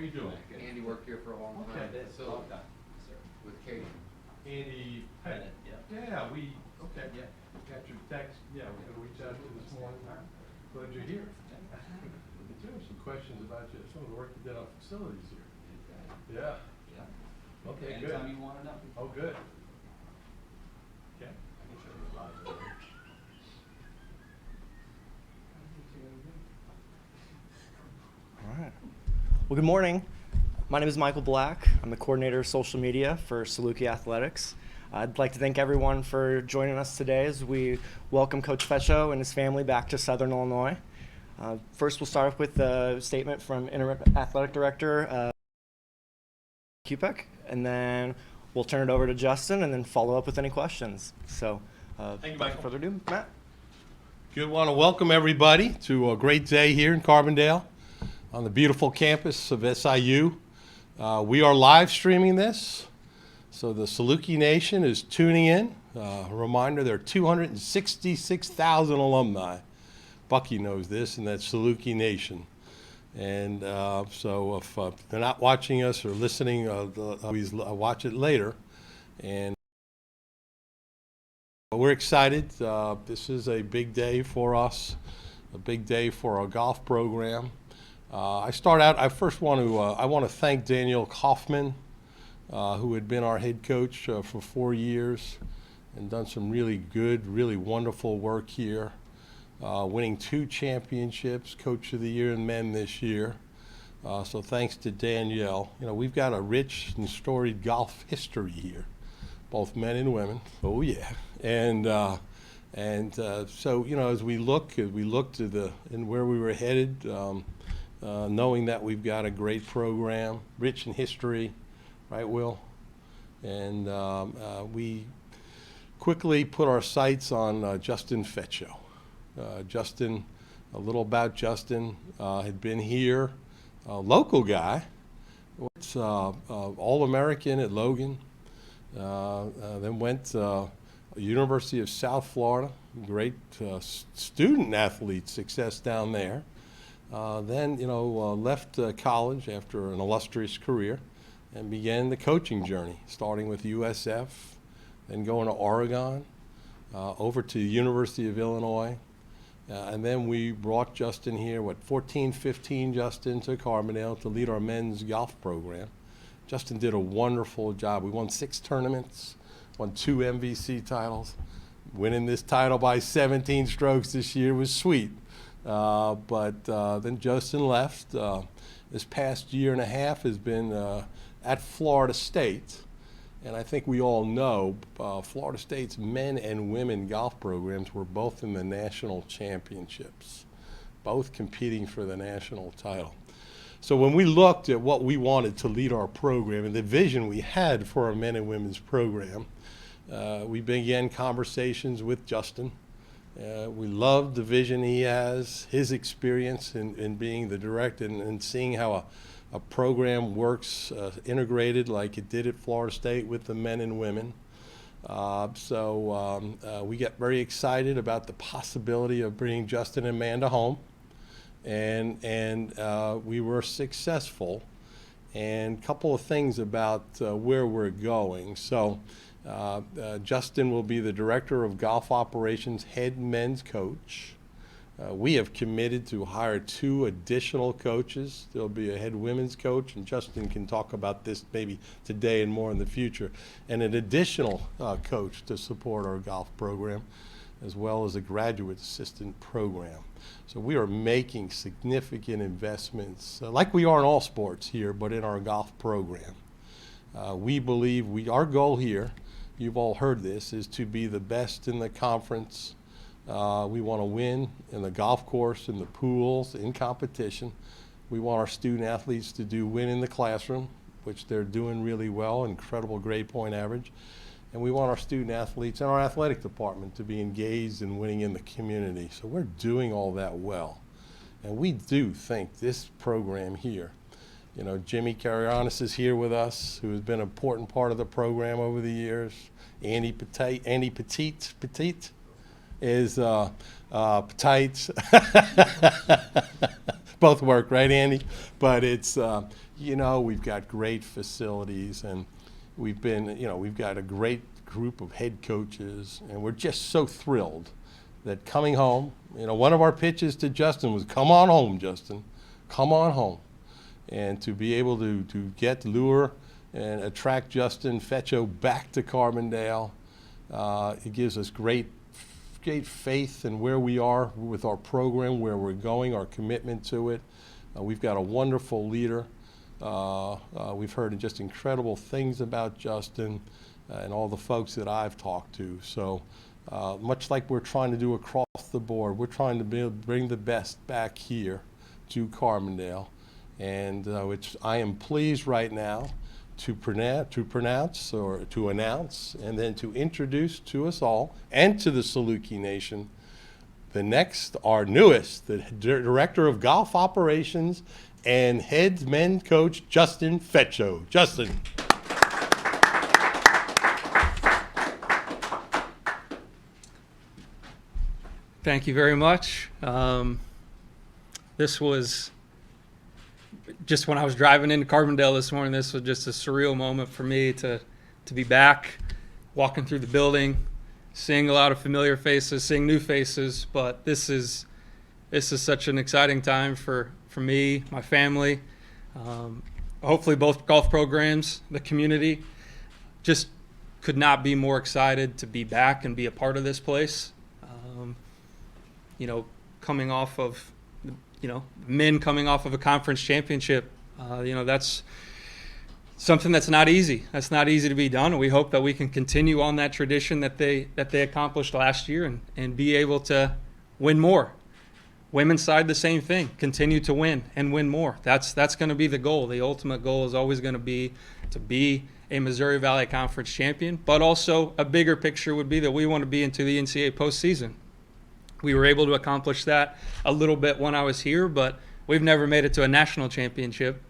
you doing? Andy worked here for a long time. Okay. So, with Katie. Andy Pettit. Yeah, okay. Yeah. Got your text. Yeah, we're going to reach out to you this morning. Glad you're here. Do have some questions about you, some of the work you did on facilities here. Yeah. Yeah. Okay, good. Anytime you want to know. Oh, good. Okay. I can show you a lot of it. All right. Well, good morning. My name is Michael Black. I'm the coordinator of social media for Saluki Athletics. I'd like to thank everyone for joining us today as we welcome Coach Fetcho and his family back to Southern Illinois. First, we'll start off with a statement from Interim Athletic Director Kupek, and then we'll turn it over to Justin and then follow up with any questions. So, Thank you, without Michael. further ado, Matt. Good. Want to welcome everybody to a great day here in Carbondale on the beautiful campus of SIU. We are live streaming this, so the Saluki Nation is tuning in. A reminder, there are 266,000 alumni. Bucky knows this, and that's Saluki Nation. And so if they're not watching us or listening, always watch it later. And we're excited. This is a big day for us, a big day for our golf program. I first want to thank Daniel Kaufman, who had been our head coach for 4 years and done some really good, really wonderful work here, winning 2 championships, Coach of the Year in men this year. So thanks to Danielle. You know, we've got a rich and storied golf history here, both men and women. Oh yeah. And so, you know, as we look to where we were headed, knowing that we've got a great program, rich in history, right, Will? And we quickly put our sights on Justin Fetcho. Justin, a little about Justin, had been here, a local guy, All-American at Logan, then went University of South Florida, great student athlete success down there. Then, you know, left college after an illustrious career and began the coaching journey, starting with USF, then going to Oregon, over to the University of Illinois. And then we brought Justin here, 15, Justin, to Carbondale to lead our men's golf program. Justin did a wonderful job. We won 6 tournaments, won 2 MVC titles. Winning this title by 17 strokes this year was sweet. But then Justin left. This past year and a half has been at Florida State. And I think we all know Florida State's men and women golf programs were both in the national championships, both competing for the national title. So when we looked at what we wanted to lead our program and the vision we had for our men and women's program, we began conversations with Justin. We loved the vision he has, his experience in being the director and seeing how a program works integrated like it did at Florida State with the men and women. So we get very excited about the possibility of bringing Justin and Amanda home. And we were successful. And a couple of things about where we're going. So Justin will be the Director of Golf Operations, head men's coach. We have committed to hire 2 additional coaches. There'll be a head women's coach, and Justin can talk about this maybe today and more in the future, and an additional coach to support our golf program, as well as a graduate assistant program. So we are making significant investments, like we are in all sports here, but in our golf program. We believe our goal here, you've all heard this, is to be the best in the conference. We want to win in the golf course, in the pools, in competition. We want our student athletes to win in the classroom, which they're doing really well, incredible grade point average. And we want our student athletes and our athletic department to be engaged in winning in the community. So we're doing all that well. And we do think this program here, you know, Jimmy Carianis is here with us, who has been an important part of the program over the years. Andy Petit is Petite, both work, right, Andy? But it's, we've got great facilities, and we've got a great group of head coaches, and we're just so thrilled that coming home, one of our pitches to Justin was, come on home, Justin, come on home. And to be able to lure and attract Justin Fetcho back to Carbondale, it gives us great faith in where we are with our program, where we're going, our commitment to it. We've got a wonderful leader. We've heard just incredible things about Justin and all the folks that I've talked to. So much like we're trying to do across the board, we're trying to bring the best back here to Carbondale. And I am pleased right now to announce and then to introduce to us all and to the Saluki Nation our newest, the Director of Golf Operations and head men's coach, Justin Fetcho. Justin. Thank you very much. This was just when I was driving into Carbondale this morning, this was just a surreal moment for me to be back, walking through the building, seeing a lot of familiar faces, seeing new faces. But this is such an exciting time for me, my family, hopefully both golf programs, the community. Just could not be more excited to be back and be a part of this place. Coming off of, men coming off of a conference championship, that's something that's not easy. That's not easy to be done. And we hope that we can continue on that tradition that they accomplished last year and be able to win more. Women's side, the same thing. Continue to win and win more. That's going to be the goal. The ultimate goal is always going to be a Missouri Valley Conference champion, but also a bigger picture would be that we want to be into the NCAA postseason. We were able to accomplish that a little bit when I was here, but we've never made it to a national championship.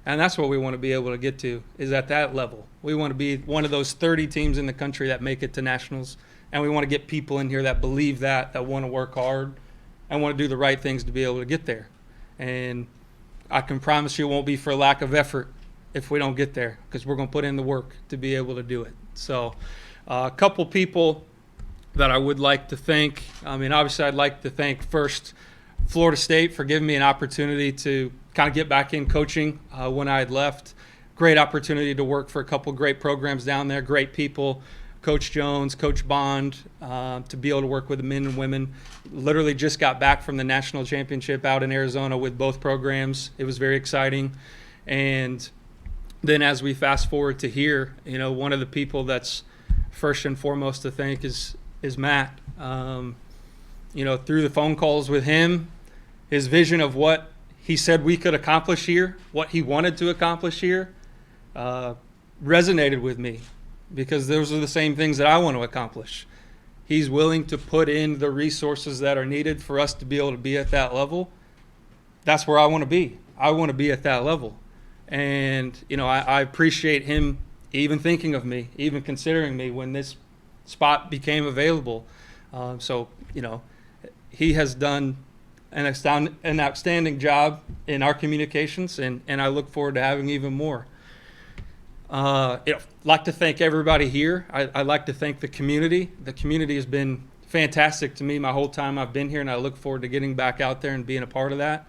And that's what we want to be able to get to, is at that level. We want to be one of those 30 teams in the country that make it to nationals. And we want to get people in here that believe that want to work hard and want to do the right things to be able to get there. And I can promise you it won't be for lack of effort if we don't get there, because we're going to put in the work to be able to do it. So a couple people that I would like to thank. Obviously I'd like to thank first Florida State for giving me an opportunity to kind of get back in coaching when I had left. Great opportunity to work for a couple great programs down there, great people, Coach Jones, Coach Bond, to be able to work with the men and women. Literally just got back from the national championship out in Arizona with both programs. It was very exciting. And then as we fast forward to here, one of the people that's first and foremost to thank is Matt. Through the phone calls with him, his vision of what he said we could accomplish here, what he wanted to accomplish here, resonated with me, because those are the same things that I want to accomplish. He's willing to put in the resources that are needed for us to be able to be at that level. That's where I want to be. I want to be at that level. And, I appreciate him even thinking of me, even considering me when this spot became available. He has done an outstanding job in our communications, and I look forward to having even more. I'd like to thank everybody here. I'd like to thank the community. The community has been fantastic to me my whole time I've been here, and I look forward to getting back out there and being a part of that.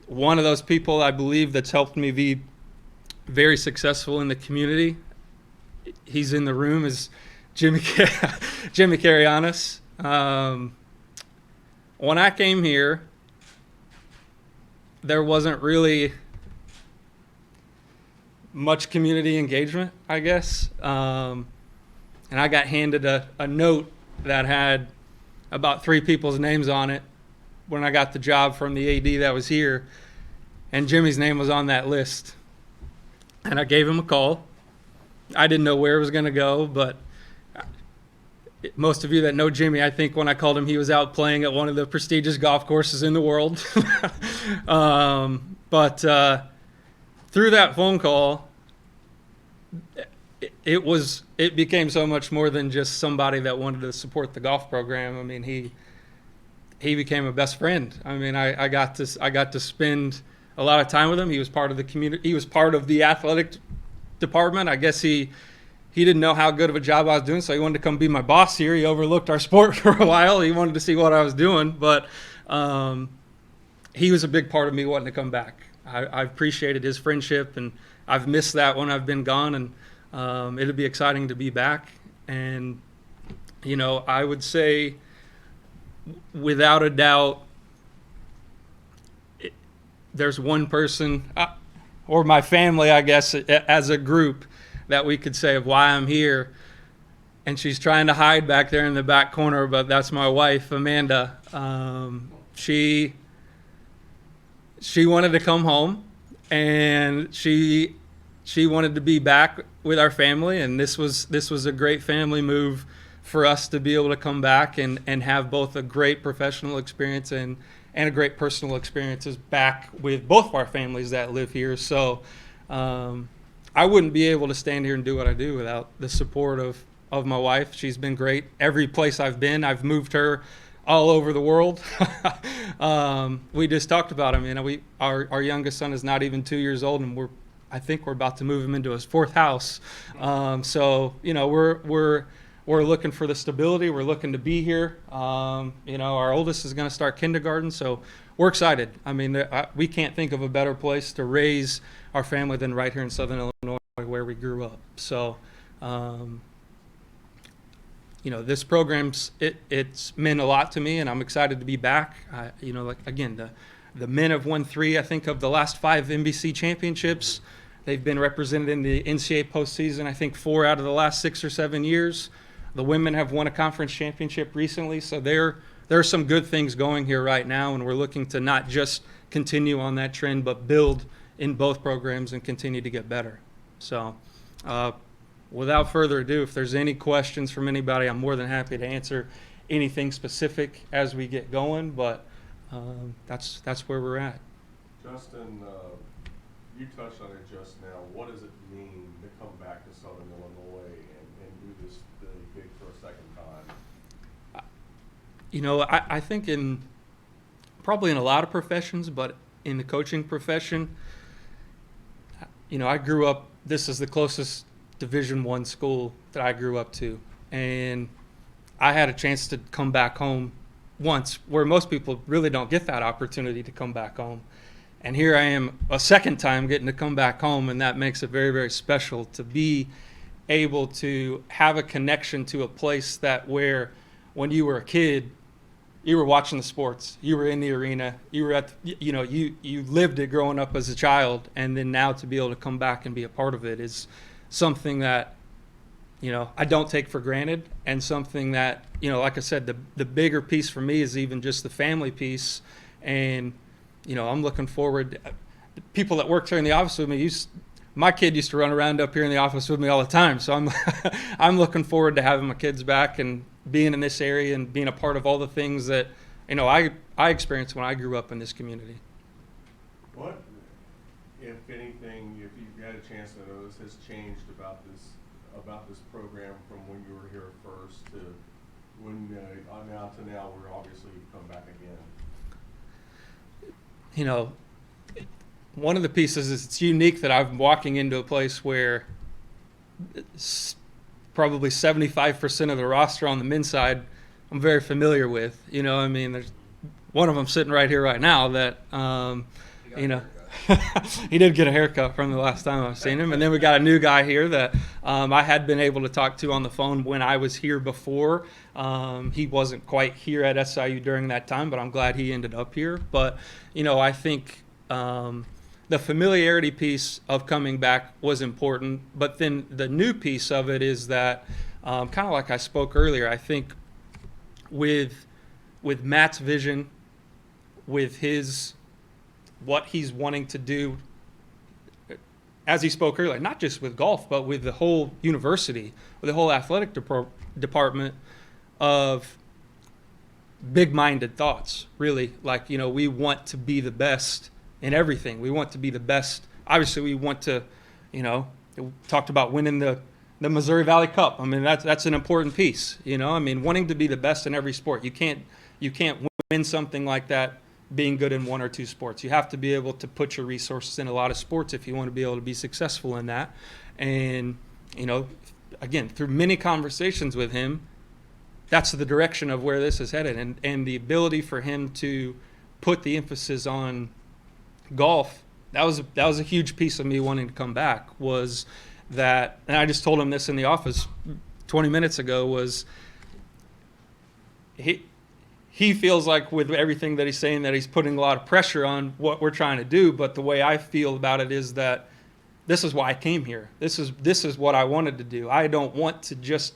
One of those people I believe that's helped me be very successful in the community, he's in the room, is Jimmy Carianis. When I came here, there wasn't really much community engagement, I guess. And I got handed a note that had about 3 people's names on it when I got the job from the AD that was here. And Jimmy's name was on that list. And I gave him a call. I didn't know where it was going to go, but most of you that know Jimmy, I think when I called him, he was out playing at one of the prestigious golf courses in the world. But through that phone call, it became so much more than just somebody that wanted to support the golf program. he became a best friend. I mean, I got to spend a lot of time with him. He was part of the community. He was part of the athletic department. I guess he didn't know how good of a job I was doing, so he wanted to come be my boss here. He overlooked our sport for a while. He wanted to see what I was doing, but he was a big part of me wanting to come back. I appreciated his friendship, and I've missed that when I've been gone, and it'll be exciting to be back. And, you know, I would say without a doubt, there's one person, or my family, I guess, as a group, that we could say of why I'm here. And she's trying to hide back there in the back corner, but that's my wife, Amanda. She wanted to come home, and she wanted to be back with our family, and this was a great family move for us to be able to come back and have both a great professional experience and a great personal experiences back with both of our families that live here. So I wouldn't be able to stand here and do what I do without the support of my wife. She's been great. Every place I've been, I've moved her all over the world. We just talked about him. You know, our youngest son is not even 2 years old, and I think we're about to move him into his fourth house. So you know, we're looking for the stability. We're looking to be here. You know, our oldest is going to start kindergarten, so we're excited. I mean, we can't think of a better place to raise our family than right here in Southern Illinois, where we grew up. So, you know, this program's it's meant a lot to me, and I'm excited to be back. You know, like again, the men have won 3, I think, of the last 5 NBC championships. They've been represented in the NCAA postseason, I think, 4 out of the last 6 or 7 years. The women have won a conference championship recently, so there are some good things going here right now, and we're looking to not just continue on that trend, but build in both programs and continue to get better. So without further ado, if there's any questions from anybody, I'm more than happy to answer anything specific as we get going, but that's where we're at. Justin, you touched on it just now. What does it mean to come back to Southern Illinois and do this really big for a second time? You know, I think probably in a lot of professions, but in the coaching profession, you know, I grew up, this is the closest Division I school that I grew up to. And I had a chance to come back home once, where most people really don't get that opportunity to come back home. And here I am a second time getting to come back home, and that makes it very, very special to be able to have a connection to a place that where when you were a kid, you were watching the sports, you were in the arena, you were you lived it growing up as a child, and then now to be able to come back and be a part of it is something that, you know, I don't take for granted, and something that, you know, like I said, the bigger piece for me is even just the family piece. And, you know, I'm looking forward. People that worked here in the office with me my kid used to run around up here in the office with me all the time. So I'm looking forward to having my kids back and being in this area and being a part of all the things that, you know, I experienced when I grew up in this community. What, if anything, if you've had a chance to notice, has changed about this program from when you were here first to when now to now, where obviously you've come back again? You know, one of the pieces is it's unique that I'm walking into a place where probably 75% of the roster on the men's side I'm very familiar with. You know, I mean, there's one of them sitting right here right now that, you know, he did get a haircut from the last time I've seen him. And then we got a new guy here that I had been able to talk to on the phone when I was here before. He wasn't quite here at SIU during that time, but I'm glad he ended up here. But, you know, I think the familiarity piece of coming back was important. But then the new piece of it is that, kind of like I spoke earlier, I think with Matt's vision, with what he's wanting to do, as he spoke earlier, not just with golf, but with the whole university, with the whole athletic department, of big-minded thoughts, really. Like, you know, we want to be the best in everything. We want to be the best. Obviously, we want to, you know, we talked about winning the Missouri Valley Cup. I mean, that's an important piece, you know. I mean, wanting to be the best in every sport. You can't win win something like that being good in one or two sports. You have to be able to put your resources in a lot of sports if you want to be able to be successful in that. And, you know, again, through many conversations with him, that's the direction of where this is headed. And the ability for him to put the emphasis on golf, that was a huge piece of me wanting to come back, was that, and I just told him this in the office 20 minutes ago, was he feels like with everything that he's saying that he's putting a lot of pressure on what we're trying to do, but the way I feel about it is that this is why I came here. This is what I wanted to do. I don't want to just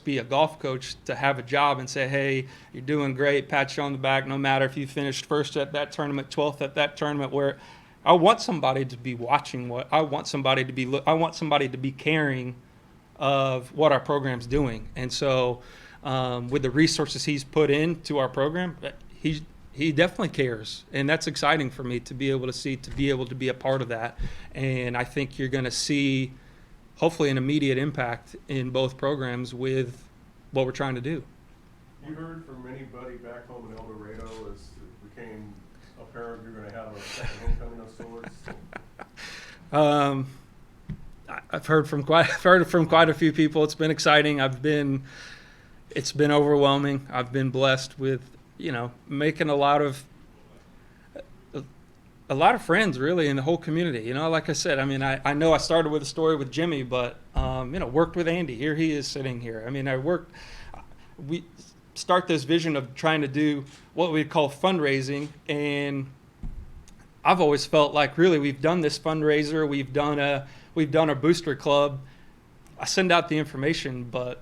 be a golf coach to have a job and say, hey, you're doing great, pat you on the back, no matter if you finished first at that tournament, 12th at that tournament. Where I want somebody to be watching I want somebody to be caring of what our program's doing. And so with the resources he's put into our program, he definitely cares, and that's exciting for me to be able to be a part of that. And I think you're going to see hopefully an immediate impact in both programs with what we're trying to do. You heard from anybody back home in El Dorado as it became apparent you're going to have a second homecoming of sorts? I've heard from quite a few people. It's been exciting. It's been overwhelming. I've been blessed with, you know, making a lot of friends really in the whole community. You know, like I said, I mean, I know I started with a story with Jimmy, but you know, worked with Andy. Here he is sitting here. I mean, we start this vision of trying to do what we call fundraising, and I've always felt like really we've done this fundraiser, we've done a booster club. I send out the information, but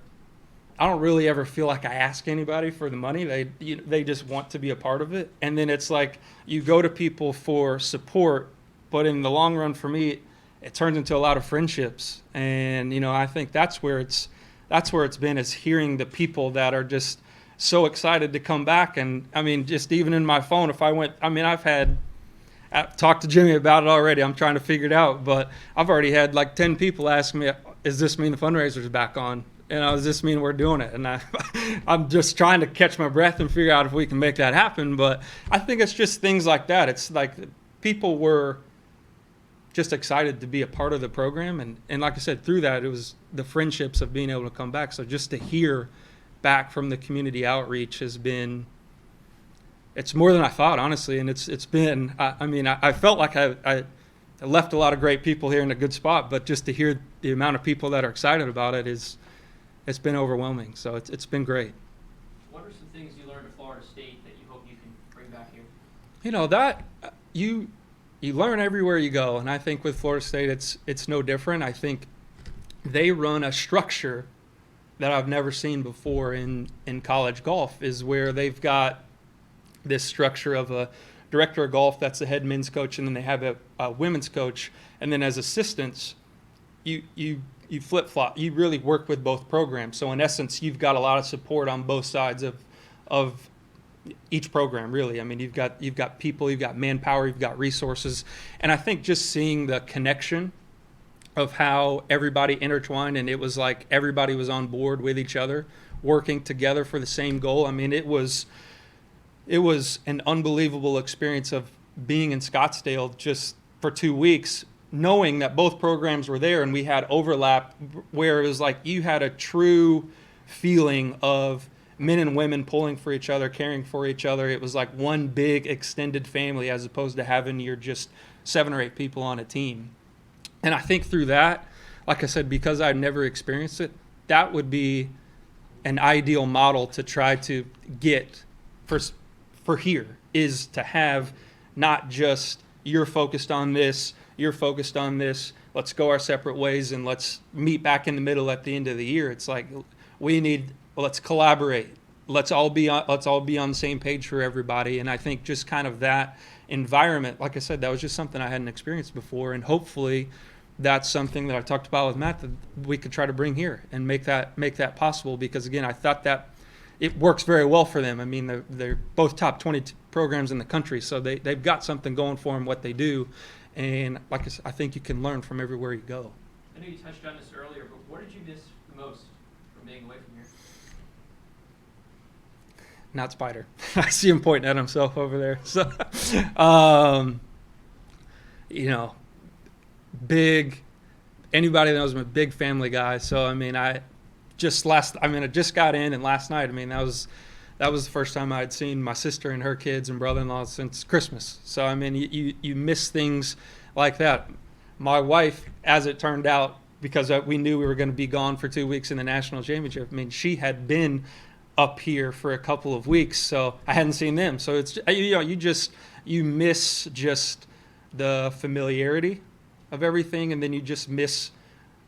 I don't really ever feel like I ask anybody for the money. They just want to be a part of it. And then it's like you go to people for support, but in the long run for me, it turns into a lot of friendships. And, you know, I think that's where it's been, is hearing the people that are just so excited to come back. And I mean, just even in my phone, I've talked to Jimmy about it already. I'm trying to figure it out, but I've already had like 10 people ask me, does this mean the fundraiser's back on? And does this mean we're doing it? And I'm just trying to catch my breath and figure out if we can make that happen. But I think it's just things like that. It's like people were just excited to be a part of the program. And like I said, through that, it was the friendships of being able to come back. So just to hear back from the community outreach has been, it's more than I thought, honestly. And it's been, I felt like I left a lot of great people here in a good spot, but just to hear the amount of people that are excited about it it's been overwhelming. So it's been great. What are some things you learned at Florida State that you hope you can bring back here? You know, that you learn everywhere you go, and I think with Florida State it's no different. I think they run a structure that I've never seen before in college golf, is where they've got this structure of a director of golf that's the head men's coach, and then they have a women's coach, and then as assistants you flip-flop. You really work with both programs. So in essence, you've got a lot of support on both sides of each program, really. I mean, you've got people, you've got manpower, you've got resources. And I think just seeing the connection of how everybody intertwined, and it was like everybody was on board with each other, working together for the same goal. I mean, it was an unbelievable experience of being in Scottsdale just for 2 weeks, knowing that both programs were there and we had overlap, where it was like you had a true feeling of men and women pulling for each other, caring for each other. It was like one big extended family, as opposed to having your just 7 or 8 people on a team. And I think through that, like I said, because I've never experienced it, that would be an ideal model to try to get for here, is to have not just you're focused on this, you're focused on this, let's go our separate ways and let's meet back in the middle at the end of the year. It's like let's collaborate. Let's all be on the same page for everybody. And I think just kind of that environment, like I said, that was just something I hadn't experienced before, and hopefully that's something that I talked about with Matt that we could try to bring here and make that possible, because again, I thought that it works very well for them. I mean, they're both top 20 programs in the country, so they've got something going for them, what they do. And like I said, I think you can learn from everywhere you go. I know you touched on this earlier, but what did you miss the most from being away from here? not Spider. I see him pointing at himself over there. So, you know, big. Anybody that knows him, a big family guy. So I mean, I just got in, and last night, I mean, that was the first time I had seen my sister and her kids and brother-in-law since Christmas. So I mean, you miss things like that. My wife, as it turned out, because we knew we were going to be gone for 2 weeks in the national championship, I mean, she had been up here for a couple of weeks, so I hadn't seen them. So it's, you know, you miss just the familiarity of everything, and then you just miss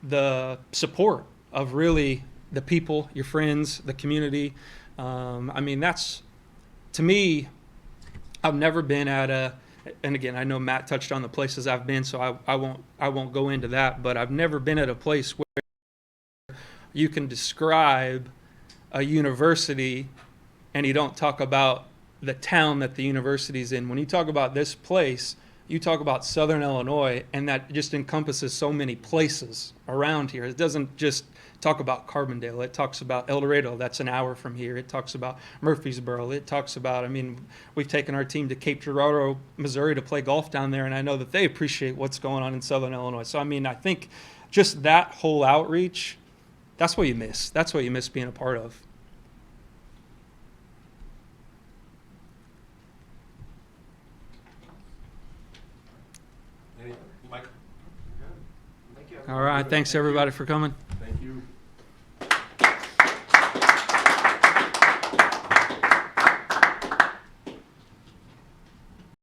the support of really the people, your friends, the community. I mean, that's, to me, I've never been at and again, I know Matt touched on the places I've been, so I won't go into that, but I've never been at a place where you can describe a university and you don't talk about the town that the university's in. When you talk about this place, you talk about Southern Illinois, and that just encompasses so many places around here. It doesn't just talk about Carbondale. It talks about El Dorado, that's an hour from here. It talks about Murfreesboro. It talks about, I mean, we've taken our team to Cape Girardeau, Missouri to play golf down there, and I know that they appreciate what's going on in Southern Illinois. So, I mean, I think just that whole outreach, that's what you miss. That's what you miss being a part of. Mike? All right. Thanks, everybody, for coming.